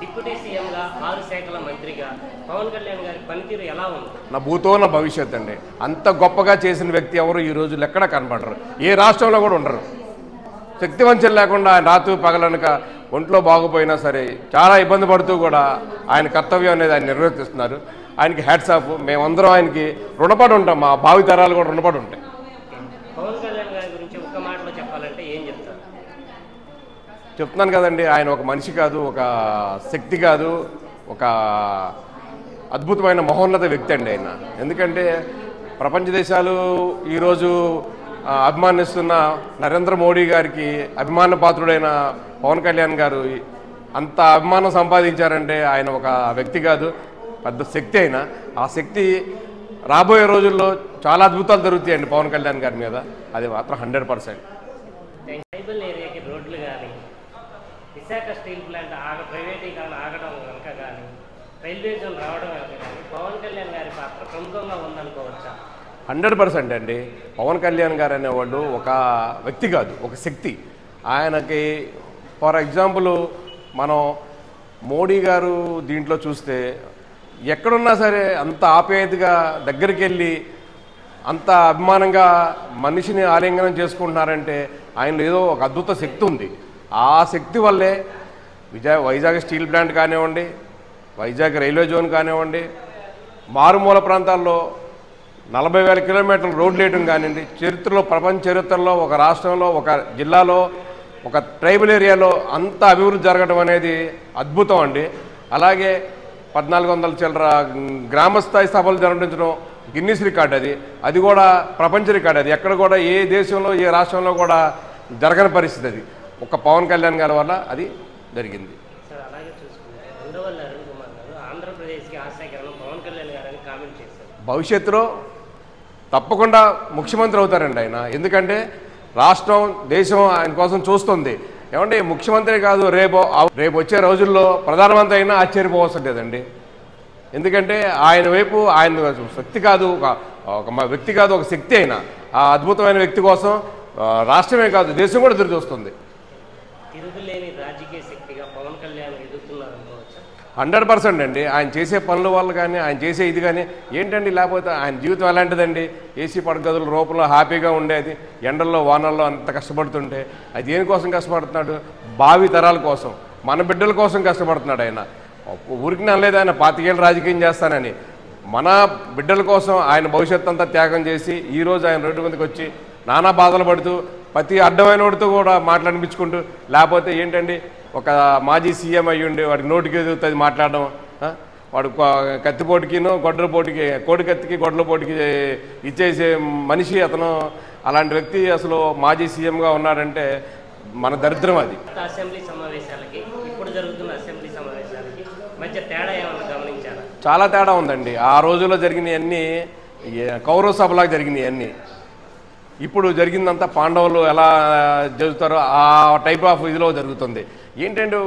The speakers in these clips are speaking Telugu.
డిప్యూటీ సీఎంగా 6 శాఖల మంత్రిగా పవన్ కళ్యాణ్ గారి పనితీరు ఎలా ఉంది? నా భూతో నా భవిష్యత్ అండి. అంత గొప్పగా చేసిన వ్యక్తి ఎవరు ఈ రోజుల్లో ఎక్కడ కనపడరు, ఏ రాష్ట్రంలో కూడా ఉండరు. శక్తివంచన లేకుండా ఆయన రాత్రి పగలనక ఒంట్లో బాగుపోయినా సరే చాలా ఇబ్బంది పడుతూ కూడా ఆయన కర్తవ్యం అనేది ఆయన నిర్వర్తిస్తున్నారు. ఆయనకి హ్యాట్స్ ఆఫ్. మేమందరం ఆయనకి రుణపడి ఉంటాం, మా భావితరాలు కూడా రుణపడి ఉంటాయి. పవన్ కళ్యాణ్ గారి గురించి ఒక్క మాటలో చెప్పాలంటే ఏం చెప్తారు? చెప్తున్నాను కదండి, ఆయన ఒక మనిషి కాదు, ఒక శక్తి కాదు, ఒక అద్భుతమైన మహోన్నత వ్యక్తి అండి ఆయన. ఎందుకంటే ప్రపంచ దేశాలు ఈరోజు అభిమానిస్తున్న నరేంద్ర మోడీ గారికి అభిమాన పాత్రుడైన పవన్ కళ్యాణ్ గారు అంత అభిమానం సంపాదించారంటే ఆయన ఒక వ్యక్తి కాదు, పెద్ద శక్తి అయినా. ఆ శక్తి రాబోయే రోజుల్లో చాలా అద్భుతాలు జరుగుతాయండి పవన్ కళ్యాణ్ గారి మీద, అది మాత్రం 100%. ట్రైబల్ ఏరియాకి రోడ్లు కానీ, విశాఖ స్టీల్ ప్లాంట్ ప్రైవేటీకరణ ఆగడం కనుక కానీ, రైల్వే జోన్ రావడం కనుక కానీ పవన్ కళ్యాణ్ గారి పాత్ర ప్రముఖంగా ఉందనుకోవచ్చా? 100% అండి. పవన్ కళ్యాణ్ గారు అనేవాళ్ళు ఒక వ్యక్తి కాదు, ఒక శక్తి. ఆయనకి ఫర్ ఎగ్జాంపుల్ మనం మోడీ గారు దీంట్లో చూస్తే ఎక్కడున్నా సరే అంత ఆప్యాయతగా దగ్గరికి వెళ్ళి అంత అభిమానంగా మనిషిని ఆలింగనం చేసుకుంటున్నారంటే ఆయనలో ఏదో ఒక అద్భుత శక్తి ఉంది. ఆ శక్తి వల్లే వైజాగ్ స్టీల్ ప్లాంట్ కానివ్వండి, వైజాగ్ రైల్వే జోన్ కానివ్వండి, మారుమూల ప్రాంతాల్లో 40,000 కిలోమీటర్ల రోడ్లు వేయడం కానివ్వండి, చరిత్రలో ప్రపంచ చరిత్రలో ఒక రాష్ట్రంలో ఒక జిల్లాలో ఒక ట్రైబల్ ఏరియాలో అంత అభివృద్ధి జరగడం అనేది అద్భుతం అండి. అలాగే 1400 చిల్లర గ్రామస్థాయి సభలు జరగడం గిన్నిస్ రికార్డ్, అది కూడా ప్రపంచ రికార్డ్. అది ఎక్కడ కూడా ఏ దేశంలో ఏ రాష్ట్రంలో కూడా జరగని పరిస్థితి. అది ఒక పవన్ కళ్యాణ్ గారి వల్ల అది జరిగింది. సార్ అలాగే చూసుకుంటే ఉండవల్లి అరుణ్ కుమార్ గారు ఆంధ్రప్రదేశ్కి ఆశాకిరణం పవన్ కళ్యాణ్ గారని కామెంట్ చేశారు. భవిష్యత్తులో తప్పకుండా ముఖ్యమంత్రి అవుతారండి ఆయన. ఎందుకంటే రాష్ట్రం దేశం ఆయన కోసం చూస్తుంది. ఏమంటే ముఖ్యమంత్రి కాదు, రేపు వచ్చే రోజుల్లో ప్రధానమంత్రి అయినా ఆశ్చర్యపోవసం లేదండి. ఎందుకంటే ఆయన వైపు ఆయన శక్తి కాదు, ఒక వ్యక్తి కాదు, ఒక శక్తి అయినా ఆ అద్భుతమైన వ్యక్తి కోసం రాష్ట్రమే కాదు దేశం కూడా ఎదురు చూస్తుంది. తిరుగులేని రాజకీయ శక్తిగా పవన్ కళ్యాణ్ ఎదుగుతున్నారు అనుకోవచ్చా? 100% అండి. ఆయన చేసే పనుల వల్ల కానీ ఆయన చేసే ఇది కానీ ఏంటండి, లేకపోతే ఆయన జీవితం ఎలాంటిదండి? ఏసీ పడగదుల రూపంలో హ్యాపీగా ఉండేది, ఎండల్లో వానల్లో అంత కష్టపడుతుంటే అది దేనికోసం కష్టపడుతున్నాడు? భావి తరాల కోసం, మన బిడ్డల కోసం కష్టపడుతున్నాడు ఆయన. ఊరికి అనలేదు ఆయన 25 ఏళ్ళు రాజకీయం చేస్తానని. మన బిడ్డల కోసం ఆయన భవిష్యత్తు అంతా త్యాగం చేసి ఈరోజు ఆయన రోడ్డు మీదకి వచ్చి నానా బాధలు పడుతూ ప్రతి అడ్డమైన వాడితో కూడా మాట్లాడిపించుకుంటూ, లేకపోతే ఏంటండి ఒక మాజీ సీఎం అయ్యి ఉండి వాడికి నోటికి ఎదుగుతుంది మాట్లాడడం, వాడు కత్తిపోటుకిను గొడ్డల పోటీకి, కోడి కత్తికి గొడ్డల పోటీకి ఇచ్చేసే మనిషి అతను. అలాంటి వ్యక్తి అసలు మాజీ సీఎంగా ఉన్నాడంటే మన దరిద్రం అది. అసెంబ్లీ సమావేశాలకి ఇప్పుడు జరుగుతున్న అసెంబ్లీ సమావేశాలకి మధ్య తేడా ఏమన్నా గమనించారా? చాలా తేడా ఉందండి. ఆ రోజుల్లో జరిగినవన్నీ కౌరవ సభలాగా జరిగినాయి అన్నీ. ఇప్పుడు జరిగిందంతా పాండవులు ఎలా జరుగుతారో ఆ టైప్ ఆఫ్ ఇదిలో జరుగుతుంది. ఏంటంటే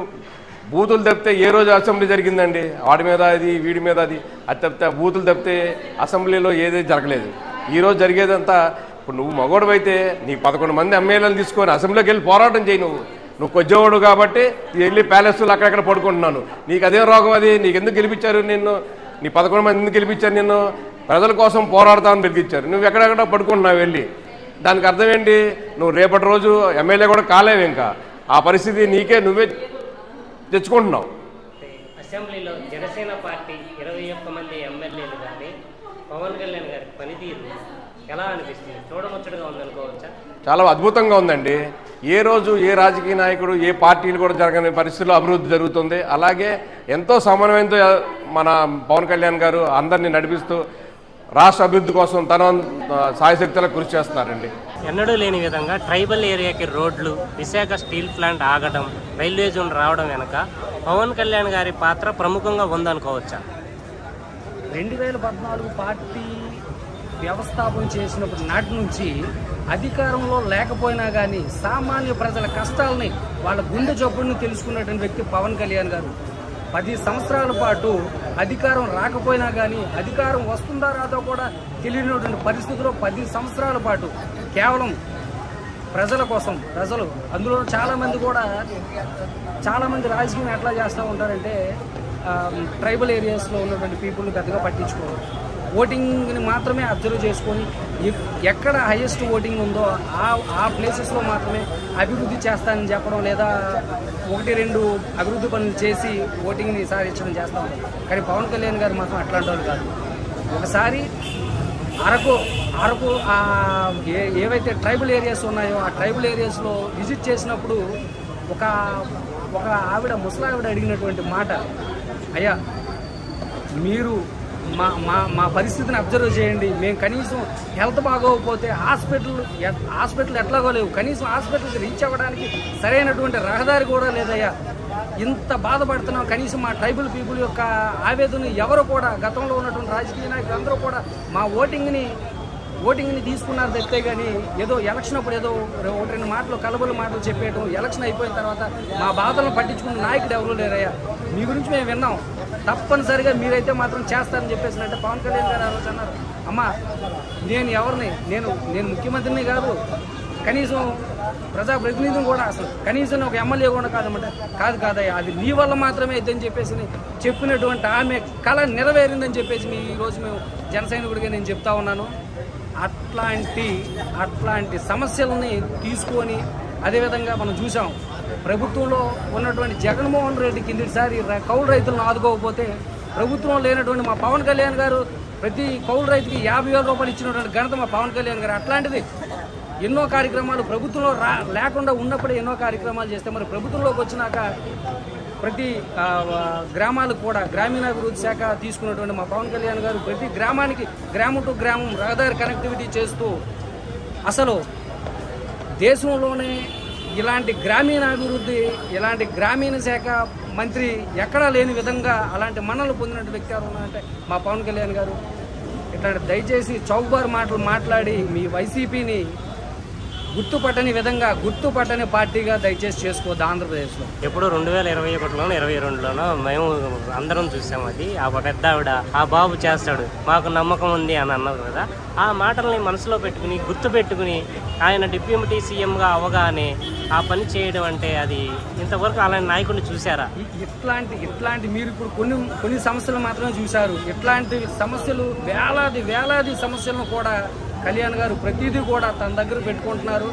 బూతులు తప్పితే ఏ రోజు అసెంబ్లీ జరిగిందండి? వాడి మీద అది, వీడి మీద అది తప్పితే బూతులు తప్పితే అసెంబ్లీలో ఏదైతే జరగలేదు. ఈరోజు జరిగేదంతా ఇప్పుడు నువ్వు మగోడు అయితే నీ 11 మంది ఎమ్మెల్యేలను తీసుకొని అసెంబ్లీకి వెళ్ళి పోరాటం చేయి. నువ్వు కొద్దివాడు కాబట్టి వెళ్ళి ప్యాలెస్లు అక్కడెక్కడ పడుకుంటున్నాను. నీకు అదేం రోగం? అది నీకు ఎందుకు గెలిపించారు నిన్ను? నీ 11 మంది ఎందుకు గెలిపించారు నిన్ను? ప్రజల కోసం పోరాడతామని గెలిపించారు. నువ్వు ఎక్కడెక్కడ పడుకుంటున్నావు వెళ్ళి. దానికి అర్థం ఏంటి? నువ్వు రేపటి రోజు ఎమ్మెల్యే కూడా కాలేవు. ఇంకా ఆ పరిస్థితి నువ్వే తెచ్చుకుంటున్నావు. అసెంబ్లీలో జనసేన పార్టీ 21 మంది ఎమ్మెల్యేలు కానీ పవన్ కళ్యాణ్ గారి పనితీరు ఎలా అనిపిస్తుంది? చూడముచ్చటగా ఉందనుకోవచ్చా? చాలా అద్భుతంగా ఉందండి. ఏ రోజు ఏ రాజకీయ నాయకుడు ఏ పార్టీలు కూడా జరగని పరిస్థితుల్లో అభివృద్ధి జరుగుతుంది. అలాగే ఎంతో సమన్వయంతో మన పవన్ కళ్యాణ్ గారు అందరినీ నడిపిస్తూ రాష్ట్ర అభివృద్ధి కోసం తన సాయశక్తులకు కృషి చేస్తున్నారండి. ఎన్నడూ లేని విధంగా ట్రైబల్ ఏరియాకి రోడ్లు, విశాఖ స్టీల్ ప్లాంట్ ఆగడం, రైల్వే జోన్ రావడం వెనక పవన్ కళ్యాణ్ గారి పాత్ర ప్రముఖంగా ఉందనుకోవచ్చా? 2014 పార్టీ వ్యవస్థాపన చేసినప్పుడు నాటి నుంచి అధికారంలో లేకపోయినా కానీ సామాన్య ప్రజల కష్టాలని వాళ్ళ గుండె చప్పుడుని తెలుసుకున్నటువంటి వ్యక్తి పవన్ కళ్యాణ్ గారు. 10 సంవత్సరాల పాటు అధికారం రాకపోయినా కానీ అధికారం వస్తుందా రాదో కూడా తెలియనటువంటి పరిస్థితుల్లో 10 సంవత్సరాల పాటు కేవలం ప్రజల కోసం ప్రజలు అందులో చాలామంది రాజకీయం ఎట్లా చేస్తూ ఉంటారంటే ట్రైబల్ ఏరియాస్లో ఉన్నటువంటి పీపుల్ పెద్దగా పట్టించుకోరు. ఓటింగ్ని మాత్రమే అబ్జర్వ్ చేసుకొని ఎక్కడ హైయెస్ట్ ఓటింగ్ ఉందో ఆ ప్లేసెస్లో మాత్రమే అభివృద్ధి చేస్తానని చెప్పడం, లేదా 1-2 అభివృద్ధి పనులు చేసి ఓటింగ్ని సాధించడం చేస్తూ ఉంటారు. కానీ పవన్ కళ్యాణ్ గారు మాత్రం అట్లాంటి వాళ్ళు కాదు. ఒకసారి అరకు ఏవైతే ట్రైబల్ ఏరియాస్ ఉన్నాయో ఆ ట్రైబల్ ఏరియాస్లో విజిట్ చేసినప్పుడు ఒక ఆవిడ ముసలావిడ అడిగినటువంటి మాట, అయ్యా మీరు మా పరిస్థితిని అబ్జర్వ్ చేయండి, మేము కనీసం హెల్త్ బాగోకపోతే హాస్పిటల్ ఎట్లాగో లేవు, కనీసం హాస్పిటల్కి రీచ్ అవ్వడానికి సరైనటువంటి రహదారి కూడా లేదయ్యా, ఇంత బాధపడుతున్నాం, కనీసం మా ట్రైబల్ పీపుల్ యొక్క ఆవేదన ఎవరు కూడా గతంలో ఉన్నటువంటి రాజకీయ నాయకులు అందరూ కూడా మా ఓటింగ్ని తీసుకున్నారు తెస్తే కానీ ఏదో ఎలక్షన్ అప్పుడు ఏదో 1-2 మాటలు కలబుల మాటలు చెప్పేయటం, ఎలక్షన్ అయిపోయిన తర్వాత మా బాధలను పట్టించుకున్న నాయకుడు ఎవరూ లేరయ్యా, మీ గురించి మేము విన్నాం, తప్పనిసరిగా మీరైతే మాత్రం చేస్తారని చెప్పేసినట్టే పవన్ కళ్యాణ్ గారు ఆ రోజు అన్నారు. అమ్మా నేను ఎవరిని నేను ముఖ్యమంత్రిని కాదు, కనీసం ప్రజాప్రతినిధిని కూడా, అసలు కనీసం ఒక ఎమ్మెల్యే కూడా కాదయ్యా, అది నీ వల్ల మాత్రమే అయిద్దని చెప్పేసి చెప్పినటువంటి ఆమె కళ నెరవేరిందని చెప్పేసి ఈరోజు మేము జన సైనికుడిగా నేను చెప్తా ఉన్నాను. అట్లాంటి సమస్యలని తీసుకొని అదేవిధంగా మనం చూసాం ప్రభుత్వంలో ఉన్నటువంటి జగన్మోహన్ రెడ్డి కిందటిసారి కౌలు రైతులను ఆదుకోకపోతే ప్రభుత్వం లేనటువంటి మా పవన్ కళ్యాణ్ గారు ప్రతి కౌలు రైతుకి 50,000 రూపాయలు ఇచ్చినటువంటి ఘనత మా పవన్ కళ్యాణ్ గారు. అట్లాంటిది ఎన్నో కార్యక్రమాలు ప్రభుత్వంలో లేకుండా ఉన్నప్పుడే ఎన్నో కార్యక్రమాలు చేస్తే మరి ప్రభుత్వంలోకి వచ్చినాక ప్రతి గ్రామాలకు కూడా గ్రామీణాభివృద్ధి శాఖ తీసుకున్నటువంటి మా పవన్ కళ్యాణ్ గారు ప్రతి గ్రామానికి గ్రామం టు గ్రామం రహదారి కనెక్టివిటీ చేస్తూ అసలు దేశంలోనే ఇలాంటి గ్రామీణాభివృద్ధి ఇలాంటి గ్రామీణ శాఖ మంత్రి ఎక్కడా లేని విధంగా అలాంటి మన్నలు పొందినట్టు వ్యక్తి ఎవరు ఉన్నారంటే మా పవన్ కళ్యాణ్ గారు. ఇట్లాంటి దయచేసి చౌకబారు మాటలు మాట్లాడి మీ వైసీపీని గుర్తుపట్టని పార్టీగా దయచేసి చేసుకోవద్దు ఆంధ్రప్రదేశ్లో. ఎప్పుడు 2021లోనో 22లోనో మేము అందరం చూసాం. అది ఆ పెద్ద ఆవిడ ఆ బాబు చేస్తాడు మాకు నమ్మకం ఉంది అని అన్నారు కదా, ఆ మాటల్ని మనసులో పెట్టుకుని గుర్తు పెట్టుకుని ఆయన డిప్యూటీ సీఎంగా అవగానే ఆ పని చేయడం అంటే అది ఇంతవరకు అలాంటి నాయకుడిని చూసారా? ఇట్లాంటి మీరు ఇప్పుడు కొన్ని సమస్యలు మాత్రమే చూశారు. ఇట్లాంటి సమస్యలు వేలాది సమస్యలను కూడా కళ్యాణ్ గారు ప్రతిదీ కూడా తన దగ్గర పెట్టుకుంటున్నారు.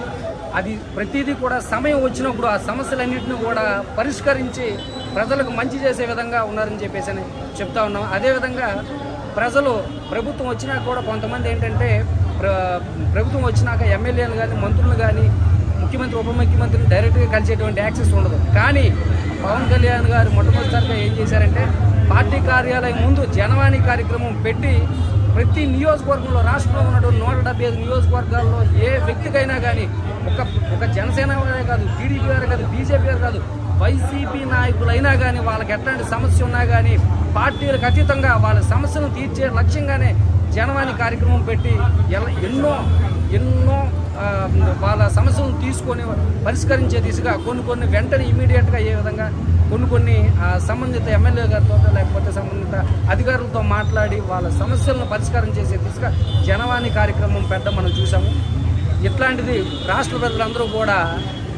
అది ప్రతిదీ కూడా సమయం వచ్చినప్పుడు ఆ సమస్యలన్నింటినీ కూడా పరిష్కరించి ప్రజలకు మంచి చేసే విధంగా ఉన్నారని చెప్పేసి చెప్తా ఉన్నాం. అదేవిధంగా ప్రభుత్వం వచ్చినాక కూడా కొంతమంది ఏంటంటే ప్రభుత్వం వచ్చినాక ఎమ్మెల్యేలు కానీ మంత్రులు కానీ ముఖ్యమంత్రి ఉప ముఖ్యమంత్రిని డైరెక్ట్గా కలిసేటువంటి యాక్సెస్ ఉండదు. కానీ పవన్ కళ్యాణ్ గారు మొట్టమొదటిసారిగా ఏం చేశారంటే పార్టీ కార్యాలయం ముందు జనవాణి కార్యక్రమం పెట్టి ప్రతి నియోజకవర్గంలో రాష్ట్రంలో ఉన్నటువంటి 175 నియోజకవర్గాల్లో ఏ వ్యక్తికైనా కానీ ఒక జనసేన వారే కాదు, టీడీపీ వారే కాదు, బీజేపీ వారు కాదు, వైసీపీ నాయకులైనా కానీ వాళ్ళకి ఎట్లాంటి సమస్య ఉన్నా కానీ పార్టీలకు అతీతంగా వాళ్ళ సమస్యలను తీర్చే లక్ష్యంగానే జనవాణి కార్యక్రమం పెట్టి ఎన్నో వాళ్ళ సమస్యలను తీసుకొని పరిష్కరించే దిశగా కొన్ని వెంటనే ఇమీడియట్గా అయ్యే విధంగా కొన్ని సంబంధిత ఎమ్మెల్యే గారితో లేకపోతే సంబంధిత అధికారులతో మాట్లాడి వాళ్ళ సమస్యలను పరిష్కారం చేసే దిశగా జనవాణి కార్యక్రమం పెట్టడం మనం చూసాము. ఇట్లాంటిది రాష్ట్ర ప్రజలందరూ కూడా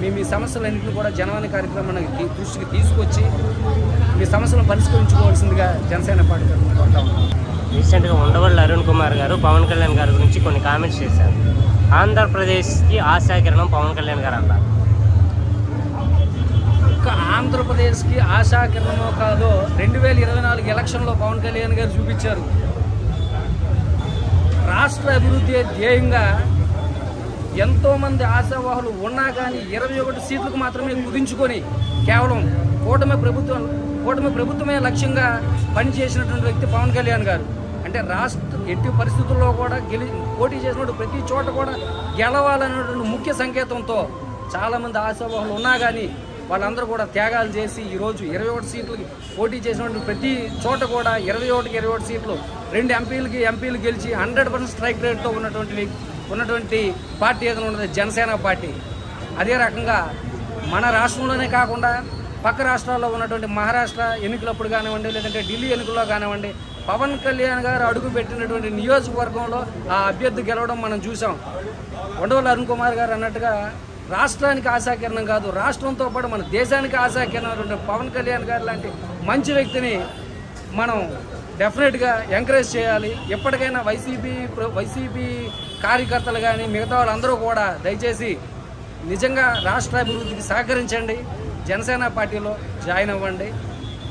మీ సమస్యలన్నింటినీ కూడా జనవాణి కార్యక్రమానికి దృష్టికి తీసుకొచ్చి మీ సమస్యలను పరిష్కరించుకోవాల్సిందిగా జనసేన పార్టీ కోరుతా ఉన్నాం. రీసెంట్గా ఉండవల్లి అరుణ్ కుమార్ గారు పవన్ కళ్యాణ్ గారి గురించి కొన్ని కామెంట్స్ చేశారు. ఆంధ్రప్రదేశ్కి ఆశాకిరణం పవన్ కళ్యాణ్ గారు అన్నారు. ఆంధ్రప్రదేశ్కి ఆశాకిరణమో కాదో 2024 ఎలక్షన్లో పవన్ కళ్యాణ్ గారు చూపించారు. రాష్ట్ర అభివృద్ధి ధ్యేయంగా ఎంతోమంది ఆశావాహులు ఉన్నా కానీ 21 సీట్లకు మాత్రమే కుదించుకొని కేవలం కూటమి ప్రభుత్వమే లక్ష్యంగా పనిచేసినటువంటి వ్యక్తి పవన్ కళ్యాణ్ గారు. అంటే రాష్ట్ర ఎట్టి పరిస్థితుల్లో కూడా పోటీ చేసినప్పుడు ప్రతి చోట కూడా గెలవాలనేటువంటి ముఖ్య సంకేతంతో చాలామంది ఆశావాహులు ఉన్నా కానీ వాళ్ళందరూ కూడా త్యాగాలు చేసి ఈరోజు 21 సీట్లకి పోటీ చేసినటువంటి ప్రతి చోట కూడా 21 సీట్లు 2 ఎంపీలు గెలిచి 100% స్ట్రైక్ రేట్తో ఉన్నటువంటి పార్టీ ఏదైనా ఉన్నది జనసేన పార్టీ. అదే రకంగా మన రాష్ట్రంలోనే కాకుండా పక్క రాష్ట్రాల్లో ఉన్నటువంటి మహారాష్ట్ర ఎన్నికలప్పుడు కానివ్వండి, లేదంటే ఢిల్లీ ఎన్నికల్లో కానివ్వండి, పవన్ కళ్యాణ్ గారు అడుగు పెట్టినటువంటి నియోజకవర్గంలో ఆ అభ్యర్థి గెలవడం మనం చూసాం. ఉండవల్లి అరుణ్ కుమార్ గారు అన్నట్టుగా రాష్ట్రానికి ఆశాకిరణం కాదు, రాష్ట్రంతో పాటు మన దేశానికి ఆశాకిరణం పవన్ కళ్యాణ్ గారు లాంటి మంచి వ్యక్తిని మనం డెఫినెట్గా ఎంకరేజ్ చేయాలి. ఎప్పటికైనా వైసీపీ కార్యకర్తలు కానీ మిగతా వాళ్ళందరూ కూడా దయచేసి నిజంగా రాష్ట్ర అభివృద్ధికి సహకరించండి, జనసేన పార్టీలో జాయిన్ అవ్వండి.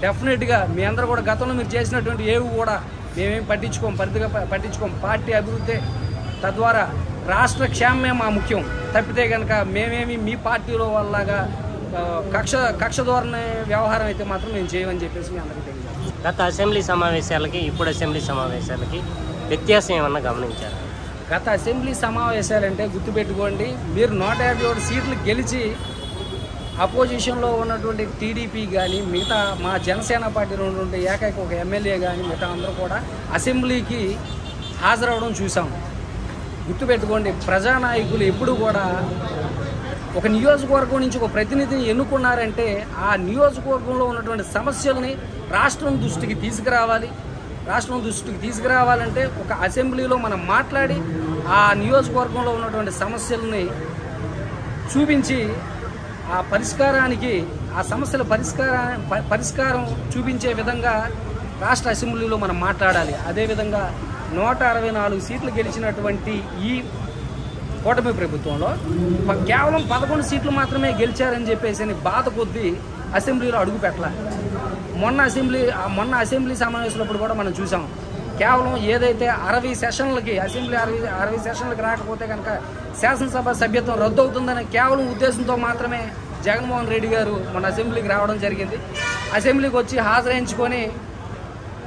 డెఫినెట్గా మీ అందరూ కూడా గతంలో మీరు చేసినటువంటి ఏవి కూడా మేమేం పట్టించుకోం. పార్టీ అభివృద్ధి, తద్వారా రాష్ట్ర క్షేమమే మా ముఖ్యం. తప్పితే కనుక మేమేమి మీ పార్టీలో వాళ్ళలాగా కక్ష ధోరణి వ్యవహారం అయితే మాత్రం మేము చేయమని చెప్పేసి మీ అందరికీ తెలియదు. గత అసెంబ్లీ సమావేశాలకి ఇప్పుడు అసెంబ్లీ సమావేశాలకి వ్యత్యాసం ఏమన్నా గమనించారు? గత అసెంబ్లీ సమావేశాలంటే గుర్తుపెట్టుకోండి, మీరు 151 సీట్లు గెలిచి అపోజిషన్లో ఉన్నటువంటి టీడీపీ కానీ మిగతా మా జనసేన పార్టీలో ఉన్నటువంటి ఏకైక ఒక ఎమ్మెల్యే కానీ మిగతా అందరూ కూడా అసెంబ్లీకి హాజరవడం చూసాం. గుర్తుపెట్టుకోండి, ప్రజానాయకులు ఎప్పుడు కూడా ఒక నియోజకవర్గం నుంచి ఒక ప్రతినిధిని ఎన్నుకున్నారంటే ఆ నియోజకవర్గంలో ఉన్నటువంటి సమస్యల్ని రాష్ట్రం దృష్టికి తీసుకురావాలంటే ఒక అసెంబ్లీలో మనం మాట్లాడి ఆ నియోజకవర్గంలో ఉన్నటువంటి సమస్యల్ని చూపించి ఆ సమస్యల పరిష్కారం చూపించే విధంగా రాష్ట్ర అసెంబ్లీలో మనం మాట్లాడాలి. అదేవిధంగా 164 సీట్లు గెలిచినటువంటి ఈ కూటమి ప్రభుత్వంలో కేవలం 11 సీట్లు మాత్రమే గెలిచారని చెప్పేసి బాధ కొద్దీ అసెంబ్లీలో అడుగు పెట్టాలి. మొన్న అసెంబ్లీ సమావేశాలప్పుడు కూడా మనం చూసాం, కేవలం ఏదైతే 60 సెషన్లకి అసెంబ్లీ 60 సెషన్లకి రాకపోతే కనుక శాసనసభ సభ్యత్వం రద్దు అవుతుందనే కేవలం ఉద్దేశంతో మాత్రమే జగన్మోహన్ రెడ్డి గారు మన అసెంబ్లీకి రావడం జరిగింది. అసెంబ్లీకి వచ్చి హాజరించుకొని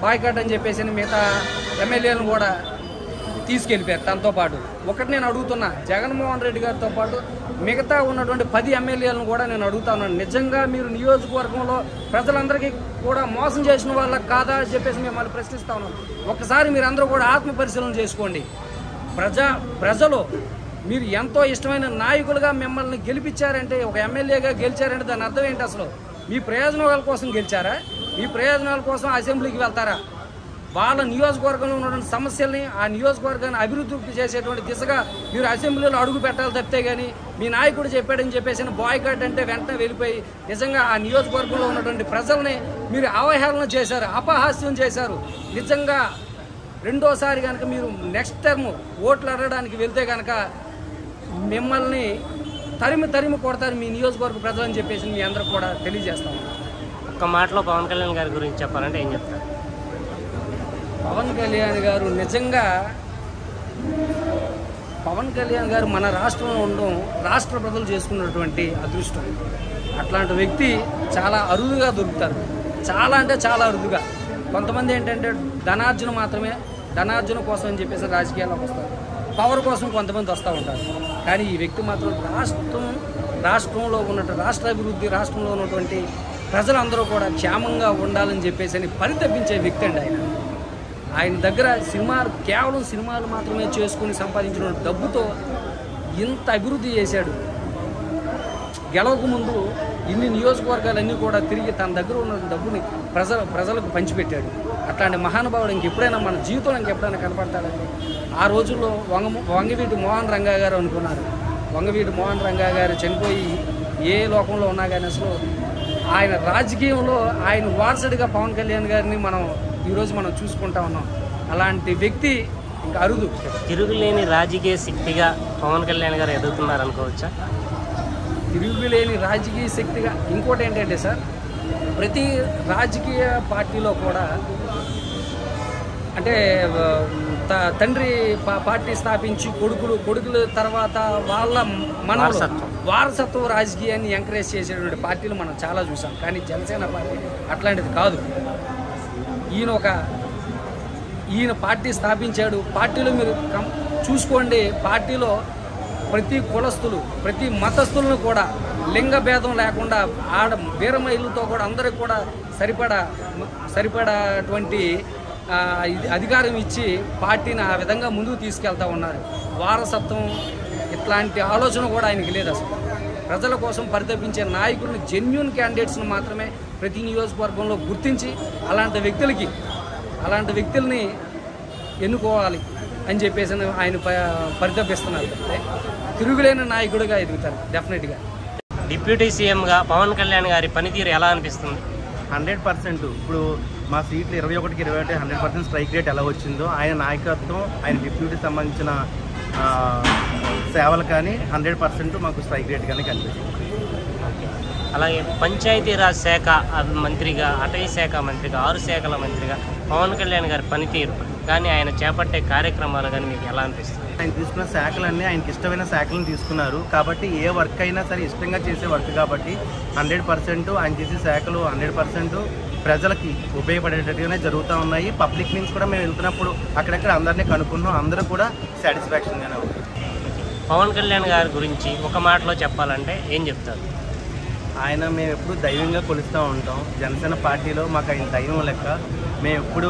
బాయ్కాట్ అని చెప్పేసి మిగతా ఎమ్మెల్యేలను కూడా తీసుకెళ్ళిపోయారు. తనతో పాటు ఒకటి నేను అడుగుతున్నా, జగన్మోహన్ రెడ్డి గారితో పాటు మిగతా ఉన్నటువంటి 10 ఎమ్మెల్యేలను కూడా నేను అడుగుతా ఉన్నాను, నిజంగా మీరు నియోజకవర్గంలో ప్రజలందరికీ కూడా మోసం చేసిన వాళ్ళకి కాదా అని చెప్పేసి మిమ్మల్ని ప్రశ్నిస్తా ఉన్నాను. ఒకసారి మీరు అందరూ కూడా ఆత్మ పరిశీలన చేసుకోండి. ప్రజలు మీరు ఎంతో ఇష్టమైన నాయకులుగా మిమ్మల్ని గెలిపించారంటే, ఒక ఎమ్మెల్యేగా గెలిచారంటే దాని అర్థం ఏంటి? అసలు మీ ప్రయోజనాల కోసం గెలిచారా? మీ ప్రయోజనాల కోసం అసెంబ్లీకి వెళ్తారా? వాళ్ళ నియోజకవర్గంలో ఉన్నటువంటి సమస్యల్ని, ఆ నియోజకవర్గాన్ని అభివృద్ధి చేసేటువంటి దిశగా మీరు అసెంబ్లీలో అడుగు పెట్టాలి. తప్పితే కానీ మీ నాయకుడు చెప్పాడని చెప్పేసి బాయ్కాట్ అంటే వెంటనే వెళ్ళిపోయి నిజంగా ఆ నియోజకవర్గంలో ఉన్నటువంటి ప్రజల్ని మీరు అవహేళన చేశారు, అపహాస్యం చేశారు. నిజంగా రెండోసారి కనుక మీరు నెక్స్ట్ టర్మ్ ఓట్లు అడగడానికి వెళ్తే కనుక మిమ్మల్ని తరిమి కొడతారు మీ నియోజకవర్గ ప్రజలని చెప్పేసి మీ అందరికి కూడా తెలియజేస్తాము. ఒక్క మాటలో పవన్ కళ్యాణ్ గారి గురించి చెప్పాలంటే ఏం చెప్తారు? పవన్ కళ్యాణ్ గారు నిజంగా మన రాష్ట్రంలో ఉండడం రాష్ట్ర ప్రజలు చేసుకున్నటువంటి అదృష్టం. అట్లాంటి వ్యక్తి చాలా అరుదుగా దొరుకుతారు, చాలా అంటే చాలా అరుదుగా. కొంతమంది ఏంటంటే ధనార్జన కోసం అని చెప్పేసి రాజకీయాల్లోకి వస్తారు, పవర్ కోసం కొంతమంది వస్తూ ఉంటారు. కానీ ఈ వ్యక్తి మాత్రం రాష్ట్రంలో ఉన్నటువంటి రాష్ట్ర అభివృద్ధి, రాష్ట్రంలో ఉన్నటువంటి ప్రజలందరూ కూడా క్షేమంగా ఉండాలని చెప్పేసి పరితపించే వ్యక్తి అండి ఆయన దగ్గర కేవలం సినిమాలు మాత్రమే చేసుకుని సంపాదించిన డబ్బుతో ఇంత అభివృద్ధి చేశాడు. గెలవక ముందు ఇన్ని నియోజకవర్గాలన్నీ కూడా తిరిగి తన దగ్గర ఉన్న డబ్బుని ప్రజలకు పంచిపెట్టాడు. అట్లాంటి మహానుభావుడు ఇంకెప్పుడైనా మన జీవితంలో ఇంకెప్పుడైనా కనపడతాడండి. ఆ రోజుల్లో వంగవీటి మోహన్ రంగా గారు అనుకున్నారు. వంగవీటి మోహన్ రంగా గారు చనిపోయి ఏ లోకంలో ఉన్నా కానీ అసలు ఆయన రాజకీయంలో ఆయన వారసుడిగా పవన్ కళ్యాణ్ గారిని ఈరోజు మనం చూసుకుంటా ఉన్నాం. అలాంటి వ్యక్తి ఇంకా అరుదు. తిరుగులేని రాజకీయ శక్తిగా పవన్ కళ్యాణ్ గారు ఎదుగుతున్నారు అనుకోవచ్చా? తిరుగులేని రాజకీయ శక్తిగా. ఇంకోటి ఏంటంటే సార్, ప్రతి రాజకీయ పార్టీలో కూడా అంటే తండ్రి పార్టీ స్థాపించి కొడుకుల తర్వాత వాళ్ళ వారసత్వ రాజకీయాన్ని ఎంకరేజ్ చేసేటువంటి పార్టీలు మనం చాలా చూసాం. కానీ జనసేన పార్టీ అట్లాంటిది కాదు. ఈయన పార్టీ స్థాపించాడు. పార్టీలో మీరు చూసుకోండి, పార్టీలో ప్రతి కులస్తులు, ప్రతి మతస్థులను కూడా లింగ భేదం లేకుండా వీరమహిళలతో కూడా అందరికి కూడా సరిపడాటువంటి అధికారం ఇచ్చి పార్టీని ఆ విధంగా ముందుకు తీసుకెళ్తా ఉన్నారు. వారసత్వం ఇట్లాంటి ఆలోచన కూడా ఆయనకి లేదు. అసలు ప్రజల కోసం పరితపించే నాయకులను, జెన్యూన్ క్యాండిడేట్స్ని మాత్రమే ప్రతి నియోజకవర్గంలో గుర్తించి అలాంటి వ్యక్తుల్ని ఎన్నుకోవాలి. అని చెప్పేసి ఆయన పరితపిస్తున్నారు. అంటే తిరుగులేని నాయకుడిగా ఎదుగుతారు డెఫినెట్గా. డిప్యూటీ సీఎంగా పవన్ కళ్యాణ్ గారి పనితీరు ఎలా అనిపిస్తుంది? 100%. ఇప్పుడు మా సీట్లు 21కి 21 100% స్ట్రైక్ రేట్ ఎలా వచ్చిందో ఆయన నాయకత్వం, ఆయన డిప్యూటీ సంబంధించిన సేవలు కానీ 100% మాకు స్ట్రైక్ రేట్ కానీ కనిపిస్తుంది. అలాగే పంచాయతీరాజ్ శాఖ మంత్రిగా, అటవీ శాఖ మంత్రిగా, 6 శాఖల మంత్రిగా పవన్ కళ్యాణ్ గారి పనితీరు కానీ ఆయన చేపట్టే కార్యక్రమాలు కానీ మీకు ఎలా అనిపిస్తుంది? ఆయన తీసుకున్న శాఖలన్నీ ఆయనకి ఇష్టమైన శాఖలను తీసుకున్నారు కాబట్టి ఏ వర్క్ అయినా సరే ఇష్టంగా చేసే వర్క్ కాబట్టి 100% ఆయన చేసే శాఖలు 100% ప్రజలకి ఉపయోగపడేటట్టుగానే జరుగుతూ ఉన్నాయి. పబ్లిక్ నుంచి కూడా మేము వెళ్తున్నప్పుడు అక్కడెక్కడ అందరినీ కనుక్కున్నాం, అందరూ కూడా సాటిస్ఫాక్షన్గానే ఉంది. పవన్ కళ్యాణ్ గారి గురించి ఒక మాటలో చెప్పాలంటే ఏం చెప్తారు? ఆయన మేము ఎప్పుడు దైవంగా కొలుస్తూ ఉంటాం. జనసేన పార్టీలో మాకు ఆయన దైవం లెక్క. మేము ఎప్పుడు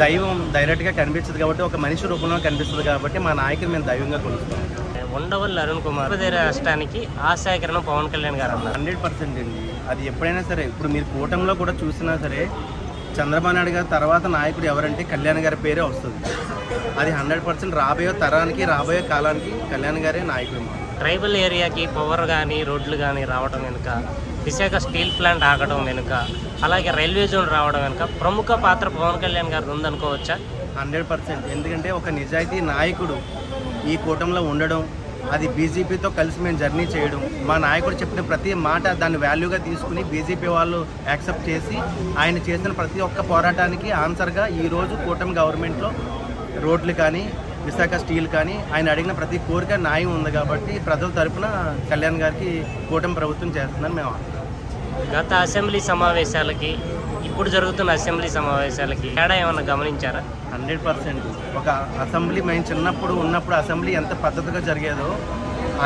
దైవం డైరెక్ట్గా కనిపించదు కాబట్టి ఒక మనిషి రూపంలో కనిపిస్తుంది కాబట్టి మా నాయకుడు మేము దైవంగా కొలుస్తాం. ఉండవల్లి అరుణ్ కుమార్ రాష్ట్రానికి ఆశాకిరణం పవన్ కళ్యాణ్ గారు అన్నారు. 100% అండి. అది ఎప్పుడైనా సరే ఇప్పుడు మీరు కూటమిలో కూడా చూసినా సరే చంద్రబాబు నాయుడు గారి తర్వాత నాయకుడు ఎవరంటే కళ్యాణ్ గారి పేరే వస్తుంది. అది 100% రాబోయే తరానికి రాబోయే కాలానికి కళ్యాణ్ గారే నాయకుడు. ట్రైబల్ ఏరియాకి పవర్ కానీ రోడ్లు కానీ రావడం వెనుక, విశాఖ స్టీల్ ప్లాంట్ ఆగడం వెనుక, అలాగే రైల్వే జోన్ రావడం వెనుక ప్రముఖ పాత్ర పవన్ కళ్యాణ్ గారు ఉందనుకోవచ్చా? 100%. ఎందుకంటే ఒక నిజాయితీ నాయకుడు ఈ కూటమిలో ఉండడం, అది బీజేపీతో కలిసి మేము జర్నీ చేయడం, మా నాయకుడు చెప్పిన ప్రతి మాట దాన్ని వాల్యూగా తీసుకుని బీజేపీ వాళ్ళు యాక్సెప్ట్ చేసి ఆయన చేసిన ప్రతి ఒక్క పోరాటానికి ఆన్సర్గా ఈరోజు కూటమి గవర్నమెంట్లో రోడ్లు కానీ విశాఖ స్టీల్ కానీ ఆయన అడిగిన ప్రతి కోరిక న్యాయం ఉంది కాబట్టి ప్రజల తరపున కళ్యాణ్ గారికి కూటమి ప్రభుత్వం చేస్తుందని మేము అనుకుంటున్నాం. గత అసెంబ్లీ సమావేశాలకి ఇప్పుడు జరుగుతున్న అసెంబ్లీ సమావేశాలకి తేడా ఏమన్నా గమనించారా? 100%. ఒక అసెంబ్లీ మేము చిన్నప్పుడు ఉన్నప్పుడు అసెంబ్లీ ఎంత పద్ధతిగా జరిగేదో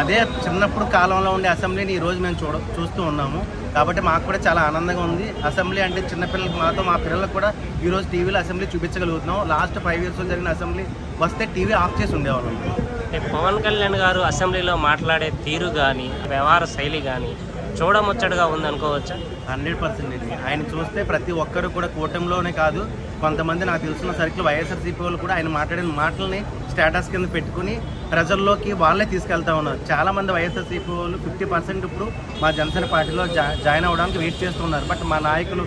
అదే చిన్నప్పుడు కాలంలో ఉండే అసెంబ్లీని ఈరోజు మేము చూస్తూ ఉన్నాము కాబట్టి మాకు కూడా చాలా ఆనందంగా ఉంది. అసెంబ్లీ అంటే చిన్నపిల్లలకి మాతో మా పిల్లలకు కూడా ఈరోజు టీవీలో అసెంబ్లీ చూపించగలుగుతున్నాం. లాస్ట్ 5 years జరిగిన అసెంబ్లీ వస్తే టీవీ ఆఫ్ చేసి ఉండేవాళ్ళం. పవన్ కళ్యాణ్ గారు అసెంబ్లీలో మాట్లాడే తీరు కానీ వ్యవహార శైలి కానీ చూడముచ్చటగా ఉందనుకోవచ్చా? 100%. ఆయన చూస్తే ప్రతి ఒక్కరు కూడా కూటమిలోనే కాదు, కొంతమంది నాకు తెలిసిన సర్కిల్ వైఎస్ఆర్సీపీ వాళ్ళు కూడా ఆయన మాట్లాడిన మాటల్ని స్టేటస్ కింద పెట్టుకుని ప్రజల్లోకి వాళ్ళే తీసుకెళ్తా ఉన్నారు. చాలామంది వైఎస్ఆర్సీపీ వాళ్ళు 50% ఇప్పుడు మా జనసేన పార్టీలో జాయిన్ అవ్వడానికి వెయిట్ చేస్తున్నారు. బట్ మా నాయకులు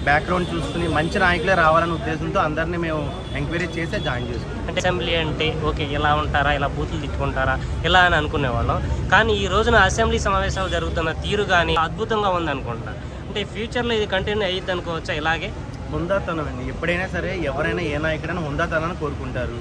బ్యాక్గ్రౌండ్ చూసుకుని మంచి నాయకులే రావాలనే ఉద్దేశంతో అందరినీ మేము ఎంక్వైరీ చేసే జాయిన్ చేసుకుంటాం. అంటే అసెంబ్లీ అంటే ఓకే ఇలా ఉంటారా, ఇలా బూతులు తిట్టుకుంటారా, ఇలా అని అనుకునేవాళ్ళం. కానీ ఈ రోజున అసెంబ్లీ సమావేశాలు జరుగుతున్న తీరు కానీ అద్భుతంగా ఉందనుకుంటా. అంటే ఫ్యూచర్లో ఇది కంటిన్యూ అయ్యిద్ది అనుకోవచ్చా? ఇలాగే హుందాతనం అండి. ఎప్పుడైనా సరే ఎవరైనా ఏ నాయకుడైనా హుందాతనాన్ని కోరుకుంటారు.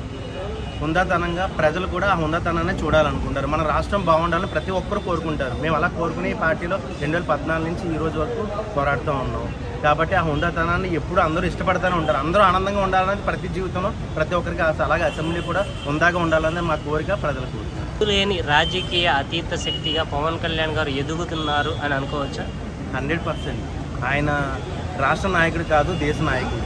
హుందాతనంగా ప్రజలు కూడా ఆ హుందాతనాన్ని చూడాలనుకుంటారు. మన రాష్ట్రం బాగుండాలని ప్రతి ఒక్కరు కోరుకుంటారు. మేము అలా కోరుకునే పార్టీలో 2014 నుంచి ఈ రోజు వరకు పోరాడుతూ ఉన్నాం కాబట్టి ఆ హుందాతనాన్ని ఎప్పుడు అందరూ ఇష్టపడుతూనే ఉంటారు. అందరూ ఆనందంగా ఉండాలనేది ప్రతి జీవితంలో ప్రతి ఒక్కరికి ఆశ. అలాగే అసెంబ్లీ కూడా హుందాగా ఉండాలనేది మా కోరిక, ప్రజల కోరిక. లేని రాజకీయ అతీత శక్తిగా పవన్ కళ్యాణ్ గారు ఎదుగుతున్నారు అని అనుకోవచ్చా? 100%. ఆయన రాష్ట్ర నాయకుడు కాదు, దేశ నాయకుడు.